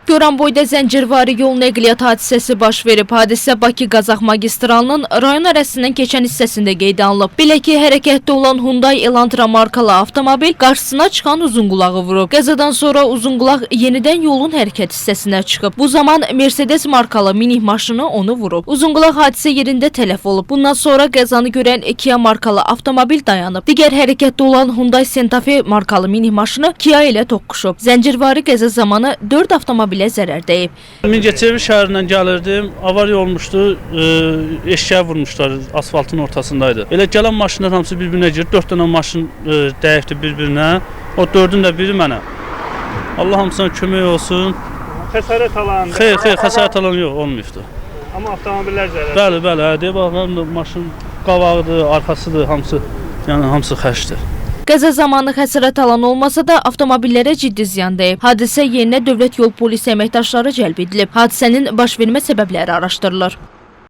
Goranboyda Zəncirvari yol nəqliyyat hadisəsi baş verib. Hadisə Bakı-Qazax magistralının rayon arasından keçən hissəsində qeydə alınıb. Belə ki, hərəkətdə olan Hyundai Elantra markalı avtomobil qarşısına çıxan uzunqulağı vurub. Qəzadan sonra uzunqulaq yenidən yolun hərəkət hissəsinə çıxıb. Bu zaman Mercedes markalı minik maşını onu vurub. Uzunqulaq hadisə yerində tələf olub. Bundan sonra qəzanı görən Kia markalı avtomobil dayanıb. Digər hərəkətdə olan Hyundai Santa Fe markalı minik maşını Kia ilə toqquşub. Zəncirvari qəza zamanı 4 avtomobil zərər dəyib. Mingəçevir şəhərindən gəlirdim. Avariya olmuşdu. Eşkəyə vurmuşlar. Asfaltın ortasındaydı. Elə gələn maşınlar hamısı bir-birinə girdi. 4 dənə maşın dəyibdi bir-birinə. O 4-ün də biri mənə. Allah hamısına kömək olsun. Xəsarət alan? Xeyr, xəsarət alan yox, olmayıbdı. Amma avtomobillər zərər? Bəli, deyə baxıram, maşın qavağıdır, arxasıdır, hamısı, yəni hamısı xəşdir. Qəza zamanı xəsarət alan olmasa da avtomobillərə ciddi ziyan dəyib. Hadisə yerinə dövlət yol polisi əməkdaşları cəlb edilib. Hadisənin baş vermə səbəbləri araşdırılır.